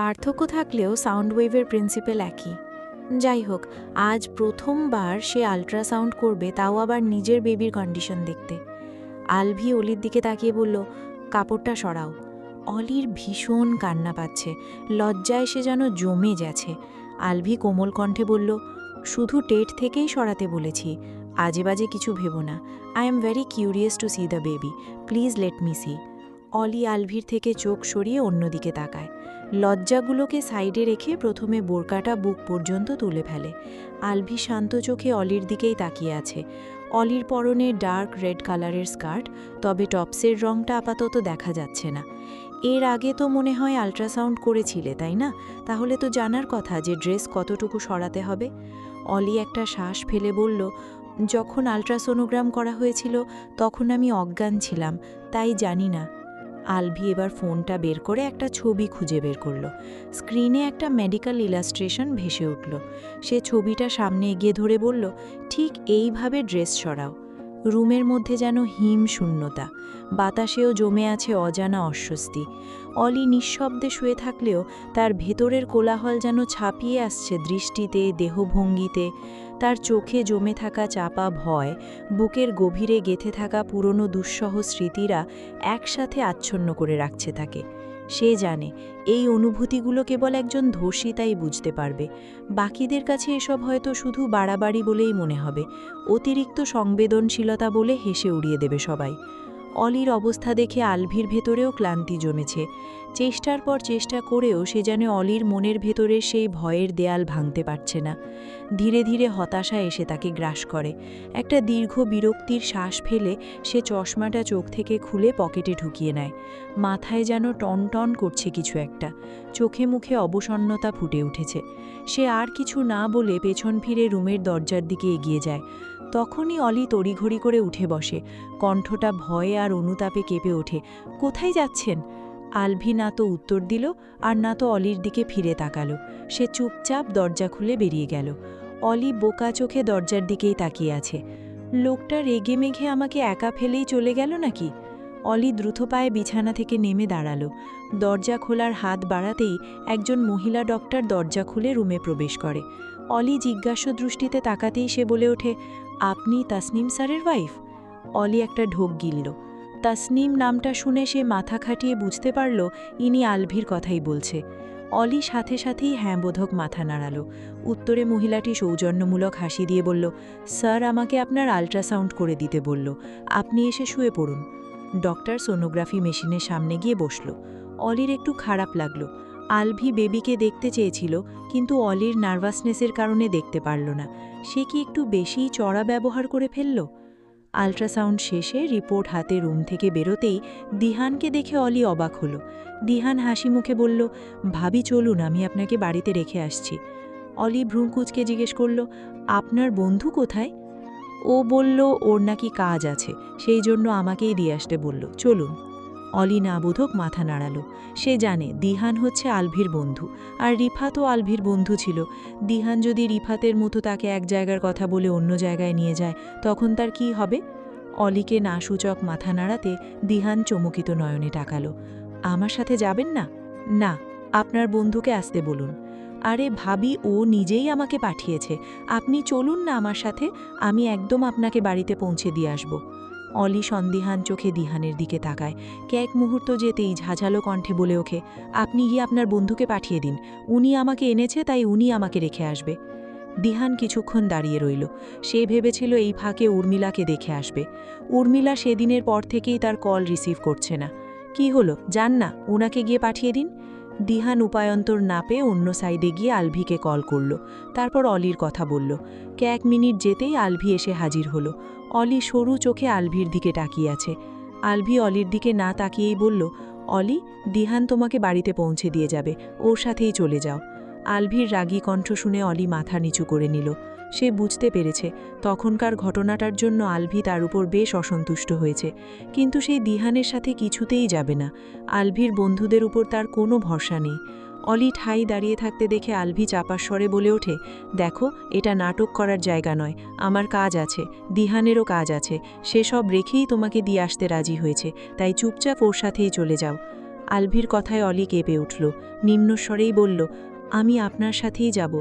পার্থক্য থাকলেও সাউন্ড ওয়েভের প্রিন্সিপাল একই। যাই হোক, আজ প্রথমবার সে আল্ট্রাসাউন্ড করবে, তাও আবার নিজের বেবির কন্ডিশন দেখতে। আলভি অলির দিকে তাকিয়ে বলল, কাপড়টা সরাও। অলির ভীষণ কান্না পাচ্ছে, লজ্জায় সে যেন জমে গেছে। আলভি কোমল কণ্ঠে বলল, শুধু টেট থেকেই সরাতে বলেছি, আজে বাজে কিছু ভেবো না। I am very curious to see the baby, please let me see. Oli আলভির থেকে চোখ সরিয়ে অন্যদিকে তাকায়। লজ্জাগুলোকে সাইডে রেখে প্রথমে বোরকাটা বুক পর্যন্ত তুলে ফেলে। আলভি শান্ত চোখে অলির দিকেই তাকিয়ে আছে। অলির পরনে ডার্ক রেড কালারের স্কার্ট, তবে টপসের রঙটা আপাতত দেখা যাচ্ছে না। এর আগে তো মনে হয় আল্ট্রাসাউন্ড করেছিলে, তাই না? তাহলে তো জানার কথা যে ড্রেস কতটুকু সরাতে হবে। অলি একটা শ্বাস ফেলে বলল, যখন আল্ট্রাসোনোগ্রাম করা হয়েছিল তখন আমি অজ্ঞান ছিলাম, তাই জানি না। আলভি এবার ফোনটা বের করে একটা ছবি খুঁজে বের করল। স্ক্রিনে একটা মেডিকেল ইলাস্ট্রেশন ভেসে উঠল। সে ছবিটা সামনে এগিয়ে ধরে বলল, ঠিক এইভাবে ড্রেস সরাও। রুমের মধ্যে যেন হিম শূন্যতা, বাতাসেও জমে আছে অজানা অস্বস্তি। অলি নিঃশব্দে শুয়ে থাকলেও তার ভেতরের কোলাহল যেন ছাপিয়ে আসছে দৃষ্টিতে, দেহভঙ্গিতে। তার চোখে জমে থাকা চাপা ভয়, বুকের গভীরে গেঁথে থাকা পুরনো দুঃসহ স্মৃতিরা একসাথে আচ্ছন্ন করে রাখছে তাকে। সে জানে এই অনুভূতিগুলো কেবল একজন ধর্ষিতাই বুঝতে পারবে। বাকিদের কাছে এসব হয়তো শুধু বাড়াবাড়ি বলেই মনে হবে, অতিরিক্ত সংবেদনশীলতা বলে হেসে উড়িয়ে দেবে সবাই। অলির অবস্থা দেখে আলভির ভেতরেও ক্লান্তি জমেছে। চেষ্টার পর চেষ্টা করেও সে যেন অলির মনের ভেতরে সেই ভয়ের দেয়াল ভাঙতে পারছে না। ধীরে ধীরে হতাশা এসে তাকে গ্রাস করে। একটা দীর্ঘ বিরক্তির শ্বাস ফেলে সে চশমাটা চোখ থেকে খুলে পকেটে ঢুকিয়ে নেয়। মাথায় যেন টনটন করছে কিছু একটা, চোখে মুখে অবসন্নতা ফুটে উঠেছে। সে আর কিছু না বলে পেছন ফিরে রুমের দরজার দিকে এগিয়ে যায়। তখনই অলি তড়িঘড়ি করে উঠে বসে, কণ্ঠটা ভয়ে আর অনুতাপে কেঁপে ওঠে। কোথায় যাচ্ছেন? আলভি না তো উত্তর দিল আর না তো অলির দিকে ফিরে তাকালো। সে চুপচাপ দরজা খুলে বেরিয়ে গেল। অলি বোকা চোখে দরজার দিকেই তাকিয়ে আছে। লোকটা রেগে মেঘে আমাকে একা ফেলেই চলে গেল নাকি? অলি দ্রুত পায়ে বিছানা থেকে নেমে দাঁড়ালো। দরজা খোলার হাত বাড়াতেই একজন মহিলা ডক্টর দরজা খুলে রুমে প্রবেশ করে। অলি জিজ্ঞাসু দৃষ্টিতে তাকাতেই সে বলে ওঠে, আপনি তাসনিম স্যারের ওয়াইফ? অলি একটা ঢোক গিলল। তাসনিম নামটা শুনে সে মাথা খাটিয়ে বুঝতে পারল ইনি আলভির কথাই বলছে। অলি সাথে সাথেই হ্যাঁ বোধক মাথা নাড়াল। উত্তরে মহিলাটি সৌজন্যমূলক হাসি দিয়ে বলল, স্যার আমাকে আপনার আল্ট্রাসাউন্ড করে দিতে বলল, আপনি এসে শুয়ে পড়ুন। ডক্টর সোনোগ্রাফি মেশিনের সামনে গিয়ে বসল। অলির একটু খারাপ লাগল। আলভি বেবিকে দেখতে চেয়েছিল, কিন্তু অলির নার্ভাসনেসের কারণে দেখতে পারল না। সে কি একটু বেশিই চড়া ব্যবহার করে ফেলল? আল্ট্রাসাউন্ড শেষে রিপোর্ট হাতে রুম থেকে বেরোতেই দিহানকে দেখে অলি অবাক হলো। দিহান হাসি মুখে বলল, ভাবি চলুন, আমি আপনাকে বাড়িতে রেখে আসছি। অলি ভ্রু কুঁচকে জিজ্ঞেস করল, আপনার বন্ধু কোথায়? ও বলল ওর নাকি কাজ আছে, সেই জন্য আমাকেই দিয়ে আসতে বলল, চলুন। অলি না বোধক মাথা নাড়ালো। সে জানে দিহান হচ্ছে আলভির বন্ধু, আর রিফাতও আলভির বন্ধু ছিল। দিহান যদি রিফাতের মতো তাকে এক জায়গার কথা বলে অন্য জায়গায় নিয়ে যায়, তখন তার কি হবে? অলিকে না সূচক মাথা নাড়াতে দিহান চমকিত নয়নে তাকালো। আমার সাথে যাবেন না? না, আপনার বন্ধুকে আসতে বলুন। আরে ভাবি, ও নিজেই আমাকে পাঠিয়েছে, আপনি চলুন না আমার সাথে, আমি একদম আপনাকে বাড়িতে পৌঁছে দিয়ে আসব। অলি সন্দিহান চোখে দিহানের দিকে তাকায়। কয়েক মুহূর্ত যেতেই ঝাঁঝালো কণ্ঠে বলে ওঠে, আপনি গিয়ে আপনার বন্ধুকে পাঠিয়ে দিন, উনি আমাকে এনেছে তাই উনি আমাকে রেখে আসবে। দিহান কিছুক্ষণ দাঁড়িয়ে রইল। সে ভেবেছিল এই ফাঁকে উর্মিলাকে দেখে আসবে। উর্মিলা সেদিনের পর থেকেই তার কল রিসিভ করছে না। কি হলো, যান না, ওনাকে গিয়ে পাঠিয়ে দিন। দিহান উপায়ন্তর না পেয়ে অন্য সাইডে গিয়ে আলভিকে কল করল। তারপর অলির কথা বলল। কয়েক মিনিট যেতেই আলভি এসে হাজির হলো। অলি সরু চোখে আলভির দিকে তাকিয়ে আছে। আলভি অলির দিকে না তাকিয়েই বলল, অলি, দিহান তোমাকে বাড়িতে পৌঁছে দিয়ে যাবে, ওর সাথেই চলে যাও। আলভির রাগী কণ্ঠ শুনে অলি মাথা নিচু করে নিল। সে বুঝতে পেরেছে তখনকার ঘটনাটার জন্য আলভি তার উপর বেশ অসন্তুষ্ট হয়েছে, কিন্তু সেই দিহানের সাথে কিছুতেই যাবে না। আলভির বন্ধুদের উপর তার কোনো ভরসা নেই। অলি ঠাই দাঁড়িয়ে থাকতে দেখে আলভি চাপার স্বরে বলে ওঠে, দেখো, এটা নাটক করার জায়গা নয়, আমার কাজ আছে, দিহানেরও কাজ আছে, সেসব রেখেই তোমাকে দিয়ে আসতে রাজি হয়েছে, তাই চুপচাপ ওর সাথেই চলে যাও। আলভির কথায় অলি কেঁপে উঠল, নিম্নস্বরেই বলল, আমি আপনার সাথেই যাব।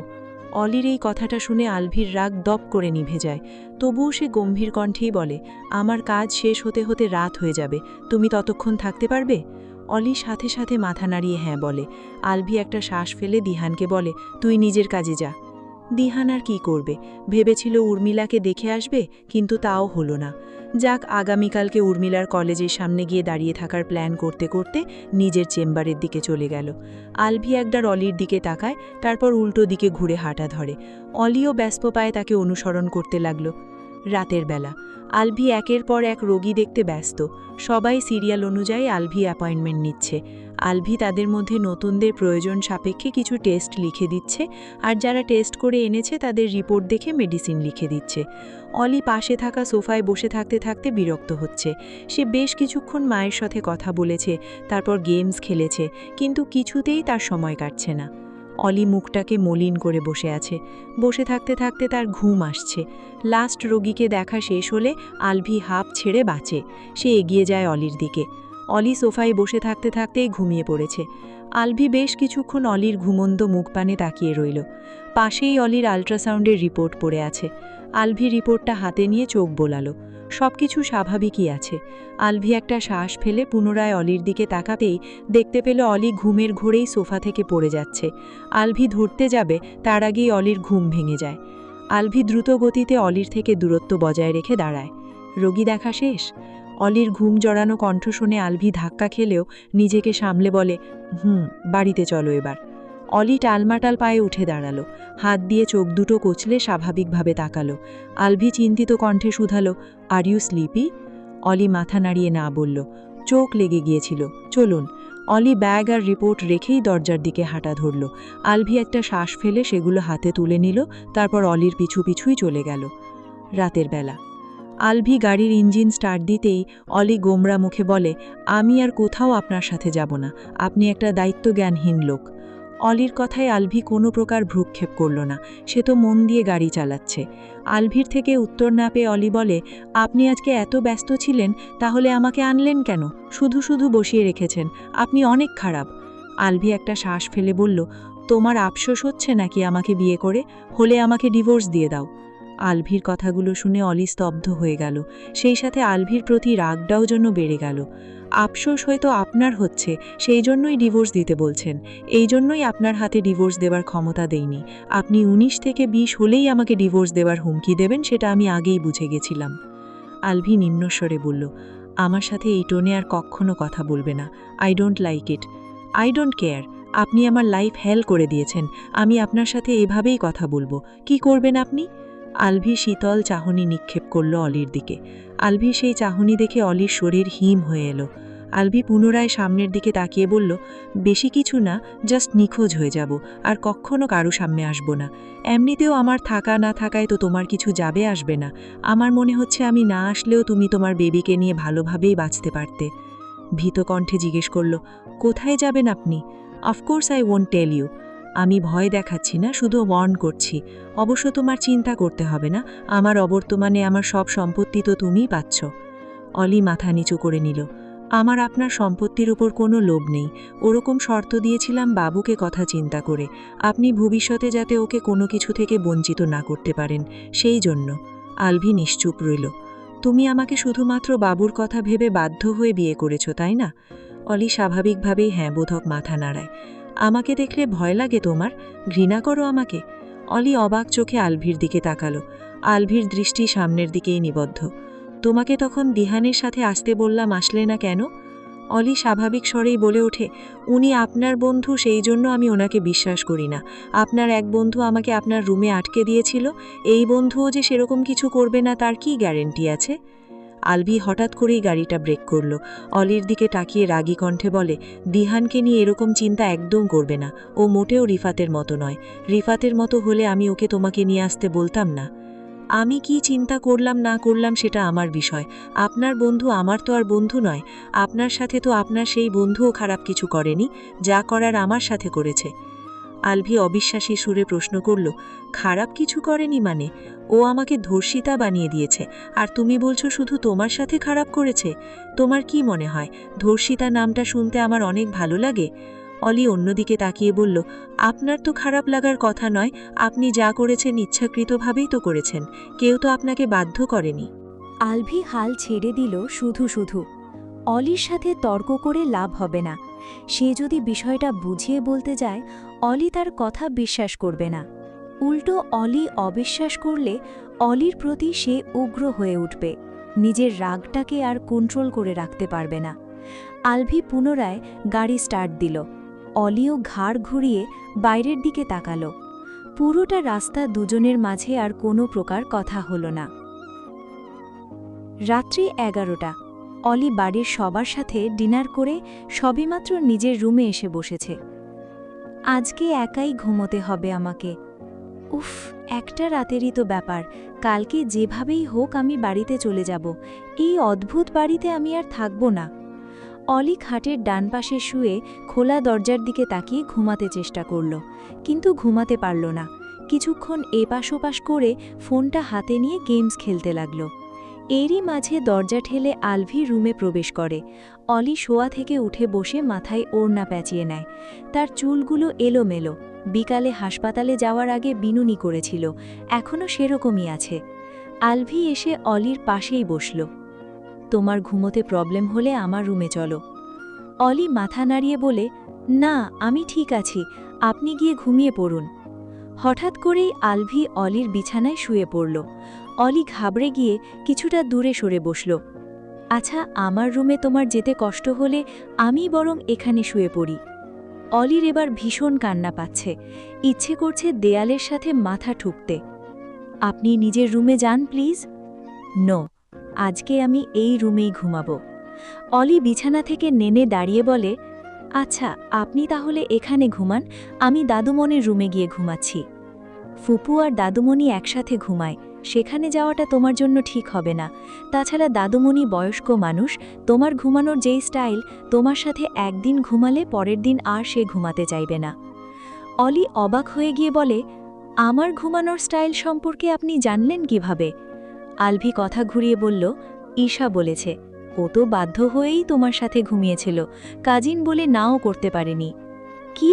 অলির এই কথাটা শুনে আলভির রাগ দপ করে নিভে যায়। তবুও সে গম্ভীর কণ্ঠেই বলে, আমার কাজ শেষ হতে হতে রাত হয়ে যাবে, তুমি ততক্ষণ থাকতে পারবে? অলি সাথে সাথে মাথা নাড়িয়ে হ্যাঁ বলে। আলভি একটা শ্বাস ফেলে দিহানকে বলে, তুই নিজের কাজে যা। দিহান আর কি করবে, ভেবেছিল উর্মিলাকে দেখে আসবে, কিন্তু তাও হলো না। যাক, আগামীকালকে উর্মিলার কলেজের সামনে গিয়ে দাঁড়িয়ে থাকার প্ল্যান করতে করতে নিজের চেম্বারের দিকে চলে গেল। আলভি একবার অলির দিকে তাকায়, তারপর উল্টো দিকে ঘুরে হাঁটা ধরে। অলিও ব্যস্ত পায়ে তাকে অনুসরণ করতে লাগল। রাতের বেলা আলভি একের পর এক রোগী দেখতে ব্যস্ত। সবাই সিরিয়াল অনুযায়ী আলভি অ্যাপয়েন্টমেন্ট নিচ্ছে। আলভি তাদের মধ্যে নতুনদের প্রয়োজন সাপেক্ষে কিছু টেস্ট লিখে দিচ্ছে, আর যারা টেস্ট করে এনেছে তাদের রিপোর্ট দেখে মেডিসিন লিখে দিচ্ছে। অলি পাশে থাকা সোফায় বসে থাকতে থাকতে বিরক্ত হচ্ছে। সে বেশ কিছুক্ষণ মায়ের সাথে কথা বলেছে, তারপর গেমস খেলেছে, কিন্তু কিছুতেই তার সময় কাটছে না। অলি মুখটাকে মলিন করে বসে আছে। বসে থাকতে থাকতে তার ঘুম আসছে। লাস্ট রোগীকে দেখা শেষ হলে আলভি হাঁপ ছেড়ে বাঁচে। সে এগিয়ে যায় অলির দিকে। অলি সোফায় বসে থাকতে থাকতেই ঘুমিয়ে পড়েছে। আলভি বেশ কিছুক্ষণ অলির ঘুমন্ত মুখপানে তাকিয়ে রইল। পাশেই অলির আল্ট্রাসাউন্ডের রিপোর্ট পড়ে আছে। আলভি রিপোর্টটা হাতে নিয়ে চোখ বোলালো। সবকিছু স্বাভাবিকই আছে। আলভি একটা শ্বাস ফেলে পুনরায় অলির দিকে তাকাতেই দেখতে পেল অলি ঘুমের ঘোরেই সোফা থেকে পড়ে যাচ্ছে। আলভি ধরতে যাবে, তার আগেই অলির ঘুম ভেঙে যায়। আলভি দ্রুত গতিতে অলির থেকে দূরত্ব বজায় রেখে দাঁড়ায়। রোগী দেখা শেষ? অলির ঘুম জড়ানো কণ্ঠ শুনে আলভি ধাক্কা খেলেও নিজেকে সামলে বলে, বাড়িতে চলো এবার। অলি টালমাটাল পায়ে উঠে দাঁড়ালো, হাত দিয়ে চোখ দুটো কচলে স্বাভাবিকভাবে তাকালো। আলভি চিন্তিত কণ্ঠে শুধালো, আর ইউ স্লিপি? অলি মাথা নাড়িয়ে না বলল। চোখ লেগে গিয়েছিল, চলুন। অলি ব্যাগ আর রিপোর্ট রেখেই দরজার দিকে হাঁটা ধরল। আলভি একটা শ্বাস ফেলে সেগুলো হাতে তুলে নিল, তারপর অলির পিছু পিছুই চলে গেল। রাতের বেলা আলভি গাড়ির ইঞ্জিন স্টার্ট দিতেই অলি গোমরা মুখে বলে, আমি আর কোথাও আপনার সাথে যাব না, আপনি একটা দায়িত্বজ্ঞানহীন লোক। অলির কথায় আলভি কোনো প্রকার ভ্রুক্ষেপ করল না, সে তো মন দিয়ে গাড়ি চালাচ্ছে। আলভির থেকে উত্তর না পেয়ে অলি বলে, আপনি আজকে এত ব্যস্ত ছিলেন, তাহলে আমাকে আনলেন কেন? শুধু শুধু বসিয়ে রেখেছেন, আপনি অনেক খারাপ। আলভি একটা শ্বাস ফেলে বলল, তোমার আফসোস হচ্ছে নাকি আমাকে বিয়ে করে? হলে আমাকে ডিভোর্স দিয়ে দাও। আলভির কথাগুলো শুনে অলি স্তব্ধ হয়ে গেল। সেই সাথে আলভির প্রতি রাগটাও যেন বেড়ে গেল। আফসোস হয়তো আপনার হচ্ছে, সেই জন্যই ডিভোর্স দিতে বলছেন। এই জন্যই আপনার হাতে ডিভোর্স দেবার ক্ষমতা দেইনি। আপনি 19 থেকে 20 হলেই আমাকে ডিভোর্স দেবার হুমকি দেবেন, সেটা আমি আগেই বুঝে গেছিলাম। আলভি নিম্নস্বরে বলল, আমার সাথে এই টোনে আর কখনো কথা বলবে না। I don't like it. I don't care. আপনি আমার লাইফ হেল করে দিয়েছেন, আমি আপনার সাথে এভাবেই কথা বলবো। কি করবেন আপনি? আলভি শীতল চাহনি নিক্ষেপ করল অলির দিকে। আলভি সেই চাহনি দেখে অলির শরীর হিম হয়ে এলো। আলভি পুনরায় সামনের দিকে তাকিয়ে বলল, বেশি কিছু না, জাস্ট নিখোঁজ হয়ে যাব, আর কখনো কারো সামনে আসব না। এমনিতেও আমার থাকা না থাকায় তো তোমার কিছু যাবে আসবে না। আমার মনে হচ্ছে আমি না আসলেও তুমি তোমার বেবিকে নিয়ে ভালোভাবেই বাঁচতে পারতে। ভীত কণ্ঠে জিজ্ঞেস করল, কোথায় যাবেন আপনি? Of course I won't tell you. আমি ভয় দেখাচ্ছি না, শুধু ওয়ার্ন করছি। অবশ্য তোমার চিন্তা করতে হবে না, আমার অবর্তমানে আমার সব সম্পত্তি তো তুমিই পাচ্ছ। অলি মাথা নিচু করে নিল। আমার আপনার সম্পত্তির উপর কোনো লোভ নেই। ওরকম শর্ত দিয়েছিলাম বাবুকে কথা চিন্তা করে, আপনি ভবিষ্যতে যাতে ওকে কোনো কিছু থেকে বঞ্চিত না করতে পারেন, সেই জন্য। আলভি নিশ্চুপ রইল। তুমি আমাকে শুধুমাত্র বাবুর কথা ভেবে বাধ্য হয়ে বিয়ে করেছ, তাই না? অলি স্বাভাবিকভাবেই হ্যাঁ বোধক মাথা নাড়ায়। আমাকে দেখলে ভয় লাগে তোমার? ঘৃণা করো আমাকে? অলি অবাক চোখে আলভির দিকে তাকালো। আলভির দৃষ্টি সামনের দিকেই নিবদ্ধ। তোমাকে তখন দিহানের সাথে আসতে বললাম, আসলে না কেন? অলি স্বাভাবিক স্বরেই বলে ওঠে, উনি আপনার বন্ধু, সেই জন্য আমি ওনাকে বিশ্বাস করি না। আপনার এক বন্ধু আমাকে আপনার রুমে আটকে দিয়েছিল, এই বন্ধুও যে সেরকম কিছু করবে না তার কি গ্যারেন্টি আছে? আলভি হঠাৎ করেই গাড়িটা ব্রেক করল। অলির দিকে তাকিয়ে রাগী কণ্ঠে বলে, দিহানকে নিয়ে এরকম চিন্তা একদম করবে না। ও মোটেও রিফাতের মতো নয়। রিফাতের মতো হলে আমি ওকে তোমাকে নিয়ে আসতে বলতাম না। আমি কি চিন্তা করলাম না করলাম সেটা আমার বিষয়। আপনার বন্ধু আমার তো আর বন্ধু নয়। আপনার সাথে তো আপনার সেই বন্ধুও খারাপ কিছু করেনি, যা করার আমার সাথে করেছে। আলভি অবিশ্বাসী সুরে প্রশ্ন করল, খারাপ কিছু করেনি মানে? ও ও আমাকে ধর্ষিতা বানিয়ে দিয়েছে, আর তুমি বলছো শুধু তোমার সাথে খারাপ করেছে। তোমার কি মনে হয় ধর্ষিতা নামটা শুনতে আমার অনেক ভালো লাগে? অলি অন্যদিকে তাকিয়ে বলল, আপনার তো খারাপ লাগার কথা নয়, আপনি যা করেছেন ইচ্ছাকৃতভাবেই তো করেছেন, কেউ তো আপনাকে বাধ্য করেনি। আলভি হাল ছেড়ে দিল শুধু শুধু। অলির সাথে তর্ক করে লাভ হবে না। সে যদি বিষয়টা বুঝিয়ে বলতে যায়, অলি তার কথা বিশ্বাস করবে না। উল্টো অলি অবিশ্বাস করলে অলির প্রতি সে উগ্র হয়ে উঠবে, নিজের রাগটাকে আর কন্ট্রোল করে রাখতে পারবে না। আলভি পুনরায় গাড়ি স্টার্ট দিল। অলিও ঘাড় ঘুরিয়ে বাইরের দিকে তাকালো। পুরোটা রাস্তা দুজনের মাঝে আর কোনো প্রকার কথা হলো না। রাত্রি 11টা। অলি বাড়ির সবার সাথে ডিনার করে সবেমাত্র নিজের রুমে এসে বসেছে। আজকে একাই ঘুমোতে হবে আমাকে। উফ, একটা রাতেরই তো ব্যাপার, কালকে যেভাবেই হোক আমি বাড়িতে চলে যাব। এই অদ্ভুত বাড়িতে আমি আর থাকব না। অলি খাটের ডান পাশে শুয়ে খোলা দরজার দিকে তাকিয়ে ঘুমাতে চেষ্টা করল, কিন্তু ঘুমাতে পারল না। কিছুক্ষণ এপাশ ওপাশ করে ফোনটা হাতে নিয়ে গেমস খেলতে লাগল। এরই মাঝে দরজা ঠেলে আলভি রুমে প্রবেশ করে। অলি শোয়া থেকে উঠে বসে মাথায় ওড়না প্যাঁচিয়ে নেয়। তার চুলগুলো এলোমেলো, বিকালে হাসপাতালে যাওয়ার আগে বিনুনি করেছিল, এখনও সেরকমই আছে। আলভি এসে অলির পাশেই বসল। তোমার ঘুমোতে প্রবলেম হলে আমার রুমে চলো। অলি মাথা নাড়িয়ে বলে, না আমি ঠিক আছি, আপনি গিয়ে ঘুমিয়ে পড়ুন। হঠাৎ করেই আলভি অলির বিছানায় শুয়ে পড়ল। অলি ঘাবড়ে গিয়ে কিছুটা দূরে সরে বসল। আচ্ছা, আমার রুমে তোমার যেতে কষ্ট হলে আমি বরং এখানে শুয়ে পড়ি। অলির এবার ভীষণ কান্না পাচ্ছে, ইচ্ছে করছে দেয়ালের সাথে মাথা ঠুকতে। আপনি নিজের রুমে যান প্লিজ। নো, আজকে আমি এই রুমেই ঘুমাবো। অলি বিছানা থেকে নেমে দাঁড়িয়ে বলে, আচ্ছা আপনি তাহলে এখানে ঘুমান, আমি দাদুমণির রুমে গিয়ে ঘুমাচ্ছি। ফুপু আর দাদুমণি একসাথে ঘুমায়, সেখানে যাওয়াটা তোমার জন্য ঠিক হবে না। তাছাড়া দাদুমণি বয়স্ক মানুষ, তোমার ঘুমানোর যেই স্টাইল, তোমার সাথে একদিন ঘুমালে পরের দিন আর সে ঘুমাতে চাইবে না। অলি অবাক হয়ে গিয়ে বলে, আমার ঘুমানোর স্টাইল সম্পর্কে আপনি জানলেন কিভাবে? আলভি কথা ঘুরিয়ে বলল, ঈশা বলেছে। ও তো বাধ্য হয়েই তোমার সাথে ঘুমিয়েছিল, কাজিন বলে নাও করতে পারেনি। কি?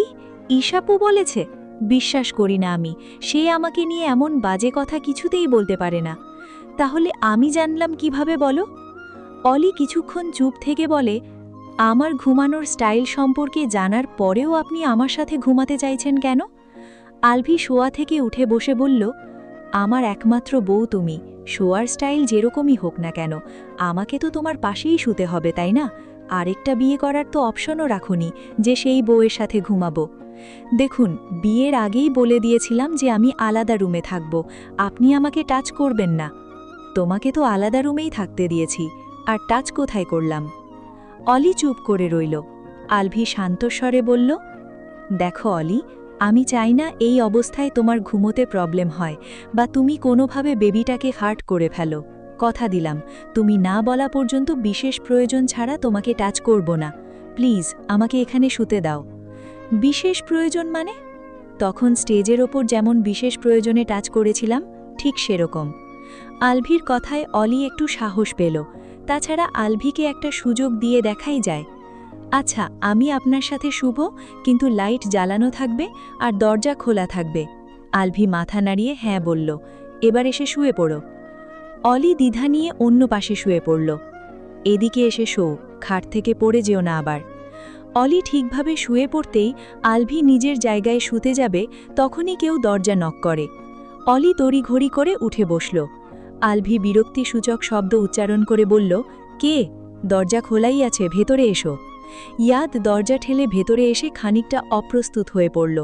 ঈশাপু বলেছে? বিশ্বাস করি না আমি, সে আমাকে নিয়ে এমন বাজে কথা কিছুতেই বলতে পারে না। তাহলে আমি জানলাম কিভাবে বলো? অলি কিছুক্ষণ চুপ থেকে বলে, আমার ঘুমানোর স্টাইল সম্পর্কে জানার পরেও আপনি আমার সাথে ঘুমাতে চাইছেন কেন? আলভি শোয়া থেকে উঠে বসে বলল, আমার একমাত্র বউ তুমি, শোয়ার স্টাইল যেরকমই হোক না কেন, আমাকে তো তোমার পাশেই শুতে হবে, তাই না? আরেকটা বিয়ে করার তো অপশনও রাখুনি যে সেই বউয়ের সাথে ঘুমাবো। দেখুন, বিয়ের আগেই বলে দিয়েছিলাম যে আমি আলাদা রুমে থাকব, আপনি আমাকে টাচ করবেন না। তোমাকে তো আলাদা রুমেই থাকতে দিয়েছি, আর টাচ কোথায় করলাম? অলি চুপ করে রইল। আলভি শান্তস্বরে বলল, দেখো অলি, আমি চাই না এই অবস্থায় তোমার ঘুমোতে প্রবলেম হয়, বা তুমি কোনোভাবে বেবিটাকে হার্ট করে ফেলো। কথা দিলাম, তুমি না বলা পর্যন্ত বিশেষ প্রয়োজন ছাড়া তোমাকে টাচ করব না। প্লিজ আমাকে এখানে শুতে দাও। বিশেষ প্রয়োজন মানে? তখন স্টেজের ওপর যেমন বিশেষ প্রয়োজনে টাচ করেছিলাম, ঠিক সেরকম। আলভির কথায় অলি একটু সাহস পেল। তাছাড়া আলভিকে একটা সুযোগ দিয়ে দেখাই যায়। আচ্ছা, আমি আপনার সাথে শুভ, কিন্তু লাইট জ্বালানো থাকবে আর দরজা খোলা থাকবে। আলভি মাথা নাড়িয়ে হ্যাঁ বলল। এবার এসে শুয়ে পড়ো। অলি দ্বিধা নিয়ে অন্য পাশে শুয়ে পড়ল। এদিকে এসে শো, খাট থেকে পড়ে যেও না আবার। অলি ঠিকভাবে শুয়ে পড়তেই আলভি নিজের জায়গায় শুতে যাবে, তখনই কেউ দরজা নক করে। অলি তড়িঘড়ি করে উঠে বসল। আলভি বিরক্তিসূচক শব্দ উচ্চারণ করে বলল, কে? দরজা খোলাই আছে, ভেতরে এসো। ইয়াদ দরজা ঠেলে ভেতরে এসে খানিকটা অপ্রস্তুত হয়ে পড়ল।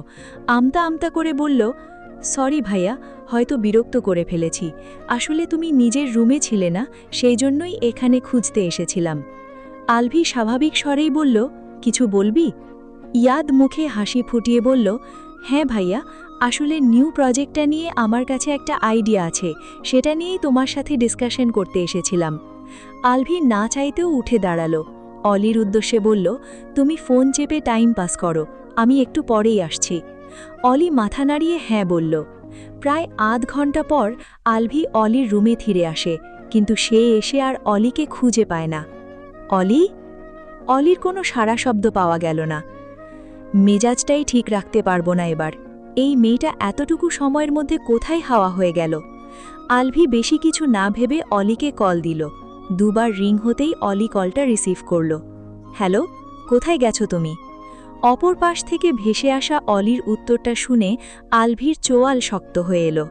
আমতা আমতা করে বলল, সরি ভাইয়া, হয়তো বিরক্ত করে ফেলেছি। আসলে তুমি নিজের রুমে ছিলে না, সেই জন্যই এখানে খুঁজতে এসেছিলাম। আলভি স্বাভাবিক স্বরেই বলল, কিছু বলবি? ইয়াদ মুখে হাসি ফুটিয়ে বলল, হ্যাঁ ভাইয়া, আসলে নিউ প্রজেক্টটা নিয়ে আমার কাছে একটা আইডিয়া আছে, সেটা নিয়েই তোমার সাথে ডিসকাশন করতে এসেছিলাম। আলভি না চাইতেও উঠে দাঁড়ালো। অলির উদ্দেশ্যে বলল, তুমি ফোন চেপে টাইম পাস করো, আমি একটু পরেই আসছি। অলি মাথা নাড়িয়ে হ্যাঁ বলল। প্রায় আধ ঘন্টা পর আলভি অলির রুমে ফিরে আসে, কিন্তু সে এসে আর অলিকে খুঁজে পায় না। অলি? অলির কোনো সাড়া শব্দ পাওয়া গেল না। মেজাজটাই ঠিক রাখতে পারবো না এবার। এই মেয়েটা এতটুকু সময়ের মধ্যে কোথায় হাওয়া হয়ে গেল? আলভি বেশি কিছু না ভেবে অলিকে কল দিল। দুবার রিং হতেই অলি কলটা রিসিভ করল। হ্যালো, কোথায় গেছো তুমি? অপর পাশ থেকে ভেসে আসা অলির উত্তরটা শুনে আলভির চোয়াল শক্ত হয়ে এলো।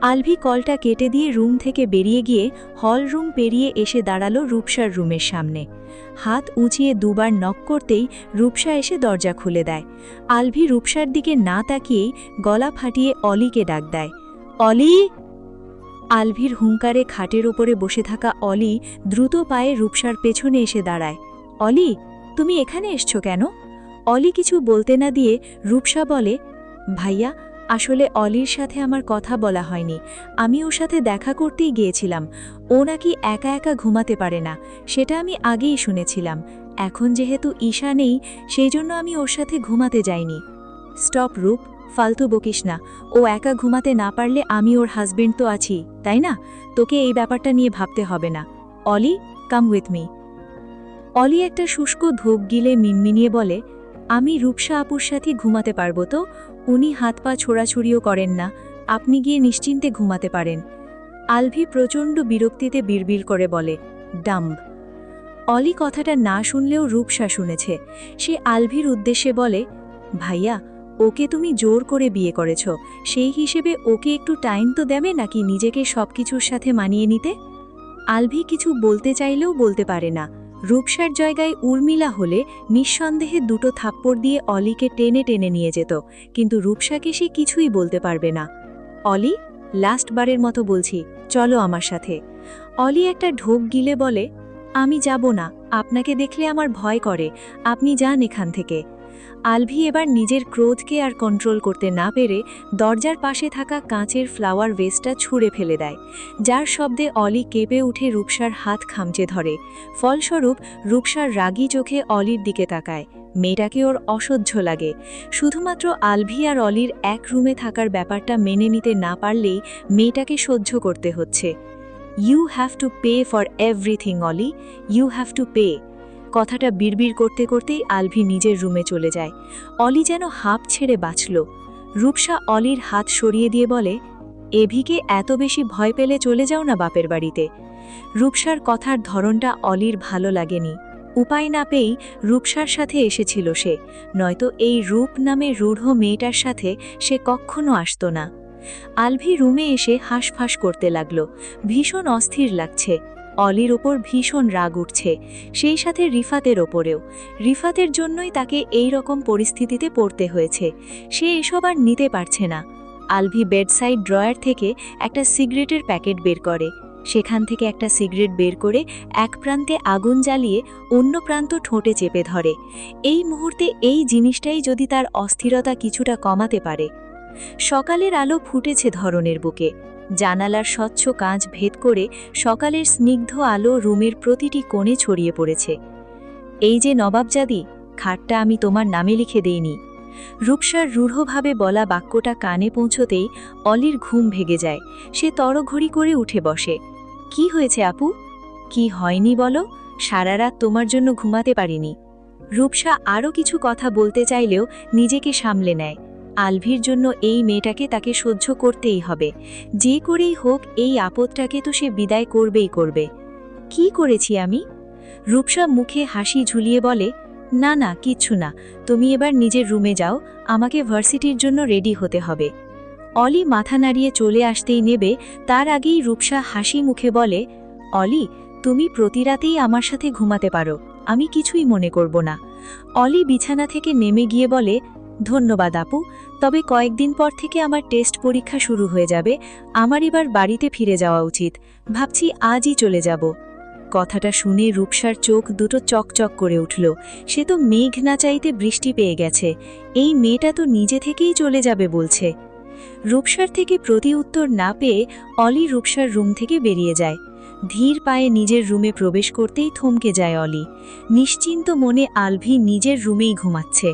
আলভি কলটা কেটে দিয়ে রুম থেকে বেরিয়ে গিয়ে হল রুম পেরিয়ে এসে দাঁড়ালো রূপসার রুমের সামনে। হাত উঁচিয়ে দুবার নক করতেই রূপসা এসে দরজা খুলে দেয়। আলভি রূপসার দিকে না তাকিয়েই গলা ফাটিয়ে অলিকে ডাক দেয়, অলি! আলভির হুঙ্কারে খাটের ওপরে বসে থাকা অলি দ্রুত পায়ে রূপসার পেছনে এসে দাঁড়ায়। অলি, তুমি এখানে এসছো কেন? অলি কিছু বলতে না দিয়ে রূপসা বলে, ভাইয়া, আসলে অলির সাথে আমার কথা বলা হয়নি। আমি ওর সাথে দেখা করতেই গিয়েছিলাম। ও নাকি একা একা ঘুমাতে পারে না, সেটা আমি আগেই শুনেছিলাম। এখন যেহেতু ঈশা নেই, সেই জন্য আমি ওর সাথে ঘুমাতে যাইনি। স্টপ রূপ, ফালতু বকিস না। ও একা ঘুমাতে না পারলে আমি ওর হাজবেন্ড তো আছি, তাই না? তোকে এই ব্যাপারটা নিয়ে ভাবতে হবে না। অলি, কাম উইথ মি। অলি একটা শুষ্ক ধোপ গিলে মিনমিনিয়ে বলে, আমি রূপসা আপুর সাথে ঘুমাতে পারবো তো? উনি হাত পা ছোড়াছুড়িও করেন না, আপনি গিয়ে নিশ্চিন্তে ঘুমাতে পারেন। আলভি প্রচণ্ড বিরক্তিতে বিড়বিড় করে বলে, ডাম্ব। অলি কথাটা না শুনলেও রূপসা শুনেছে। সে আলভির উদ্দেশ্যে বলে, ভাইয়া, ওকে তুমি জোর করে বিয়ে করেছ, সেই হিসেবে ওকে একটু টাইম তো দেবে নাকি নিজেকে সবকিছুর সাথে মানিয়ে নিতে? আলভি কিছু বলতে চাইলেও বলতে পারে না। রূপসার জায়গায় উর্মিলা হলে নিঃসন্দেহে দুটো থাপ্পড় দিয়ে অলিকে টেনে টেনে নিয়ে যেত, কিন্তু রূপসাকে সে কিছুই বলতে পারবে না। অলি, লাস্ট বারের মতো বলছি, চলো আমার সাথে। অলি একটা ঢোক গিলে বলে, আমি যাব না, আপনাকে দেখলে আমার ভয় করে, আপনি যান এখান থেকে। আলভি এবার নিজের ক্রোধকে আর কন্ট্রোল করতে না পেরে দরজার পাশে থাকা কাঁচের ফ্লাওয়ার ভেসটা ছুঁড়ে ফেলে দেয়, যার শব্দে অলি কেঁপে উঠে রূপসার হাত খামচে ধরে। ফলস্বরূপ রূপসার রাগী চোখে অলির দিকে তাকায়। মেয়েটাকে ওর অসহ্য লাগে। শুধুমাত্র আলভি আর অলির এক রুমে থাকার ব্যাপারটা মেনে নিতে না পারলেই মেয়েটাকে সহ্য করতে হচ্ছে। You have to pay for everything Oli, you have to pay. কথাটা বিড়বিড় করতে করতেই আলভি নিজের রুমে চলে যায়। অলি যেন হাঁপ ছেড়ে বাঁচল। রূপসা অলির হাত সরিয়ে দিয়ে বলে, এভিকে এত বেশি ভয় পেলে চলে যাও না বাপের বাড়িতে। রূপসার কথার ধরনটা অলির ভালো লাগেনি। উপায় না পেয়েই রূপসার সাথে এসেছিল সে, নয়তো এই রূপ নামে রূঢ় মেয়েটার সাথে সে কখনো আসত না। আলভি রুমে এসে হাঁসফাঁস করতে লাগল। ভীষণ অস্থির লাগছে। অলির ওপর ভীষণ রাগ উঠছে, সেই সাথে রিফাতের ওপরেও। রিফাতের জন্যই তাকে এই রকম পরিস্থিতিতে পড়তে হয়েছে। সে এসব আর নিতে পারছে না। আলভি বেডসাইড ড্রয়ার থেকে একটা সিগারেটের প্যাকেট বের করে। সেখান থেকে একটা সিগারেট বের করে এক প্রান্তে আগুন জ্বালিয়ে অন্য প্রান্ত ঠোঁটে চেপে ধরে। এই মুহূর্তে এই জিনিসটাই যদি তার অস্থিরতা কিছুটা কমাতে পারে। সকালের আলো ফুটেছে ধরনের বুকে। জানালার স্বচ্ছ কাঁচ ভেদ করে সকালের স্নিগ্ধ আলো রুমের প্রতিটি কোণে ছড়িয়ে পড়েছে। এই যে নবাবজাদি, খাটটা আমি তোমার নামে লিখে দেইনি। রূপসার রূঢ়ভাবে বলা বাক্যটা কানে পৌঁছতেই অলির ঘুম ভেঙে যায়। সে তড়ঘড়ি করে উঠে বসে। কি হয়েছে আপু? কি হয়নি বলো? সারা রাত তোমার জন্য ঘুমাতে পারিনি। রূপসা আরও কিছু কথা বলতে চাইলেও নিজেকে সামলে নেয়। আলভির জন্য এই মেয়েটাকে তাকে সহ্য করতেই হবে। যে করেই হোক এই আপদটাকে তো সে বিদায় করবেই করবে। কি করেছি আমি? রূপসা মুখে হাসি ঝুলিয়ে বলে, না না, কিচ্ছু না, তুমি এবার নিজের রুমে যাও, আমাকে ভার্সিটির জন্য রেডি হতে হবে। অলি মাথা নাড়িয়ে চলে আসতেই নেবে, তার আগেই রূপসা হাসি মুখে বলে, অলি, তুমি প্রতি রাতেই আমার সাথে ঘুমাতে পারো, আমি কিছুই মনে করব না। অলি বিছানা থেকে নেমে গিয়ে বলে, ধন্যবাদ আপু, তবে কয়েকদিন পর থেকে আমার টেস্ট পরীক্ষা শুরু হয়ে যাবে, আমার এবার বাড়িতে ফিরে যাওয়া উচিত, ভাবছি আজই চলে যাব। কথাটা শুনে রূপসার চোখ দুটো চকচক করে উঠল। সে তো মেঘ না চাইতে বৃষ্টি পেয়ে গেছে, এই মেয়েটা তো নিজে থেকেই চলে যাবে বলছে। রূপসার থেকে প্রতি উত্তর না পেয়ে অলি রূপসার রুম থেকে বেরিয়ে যায়। ধীর পায়ে নিজের রুমে প্রবেশ করতেই থমকে যায় অলি। নিশ্চিন্ত মনে আলভি নিজের রুমেই ঘুমাচ্ছে।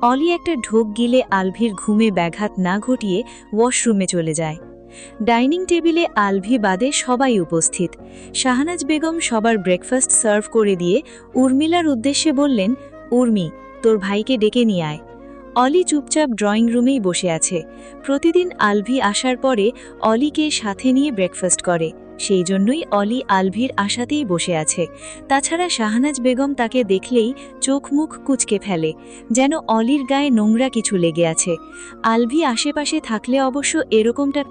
অলি একটা ঢোক গিলে আলভির ঘুমে ব্যাঘাত না ঘটিয়ে ওয়াশরুমে চলে যায়। ডাইনিং টেবিলে আলভি বাদে সবাই উপস্থিত। শাহনাজ বেগম সবার ব্রেকফাস্ট সার্ভ করে দিয়ে উর্মিলার উদ্দেশ্যে বললেন, উর্মি, তোর ভাইকে ডেকে নিয়ে আয়। অলি চুপচাপ ড্রয়িং রুমেই বসে আছে। প্রতিদিন আলভি আসার পরে অলিকে সাথে নিয়ে ব্রেকফাস্ট করে, সেই জন্যই অলি আলভির আশাতেই বসে আছে। তাছাড়া শাহনাজ বেগম তাকে দেখলেই চোখ মুখ কুঁচকে ফেলে, যেন অলির গায়ে নোংরা কিছু লেগে আছে। আলভি আশেপাশে থাকলে অবশ্য এরকমটা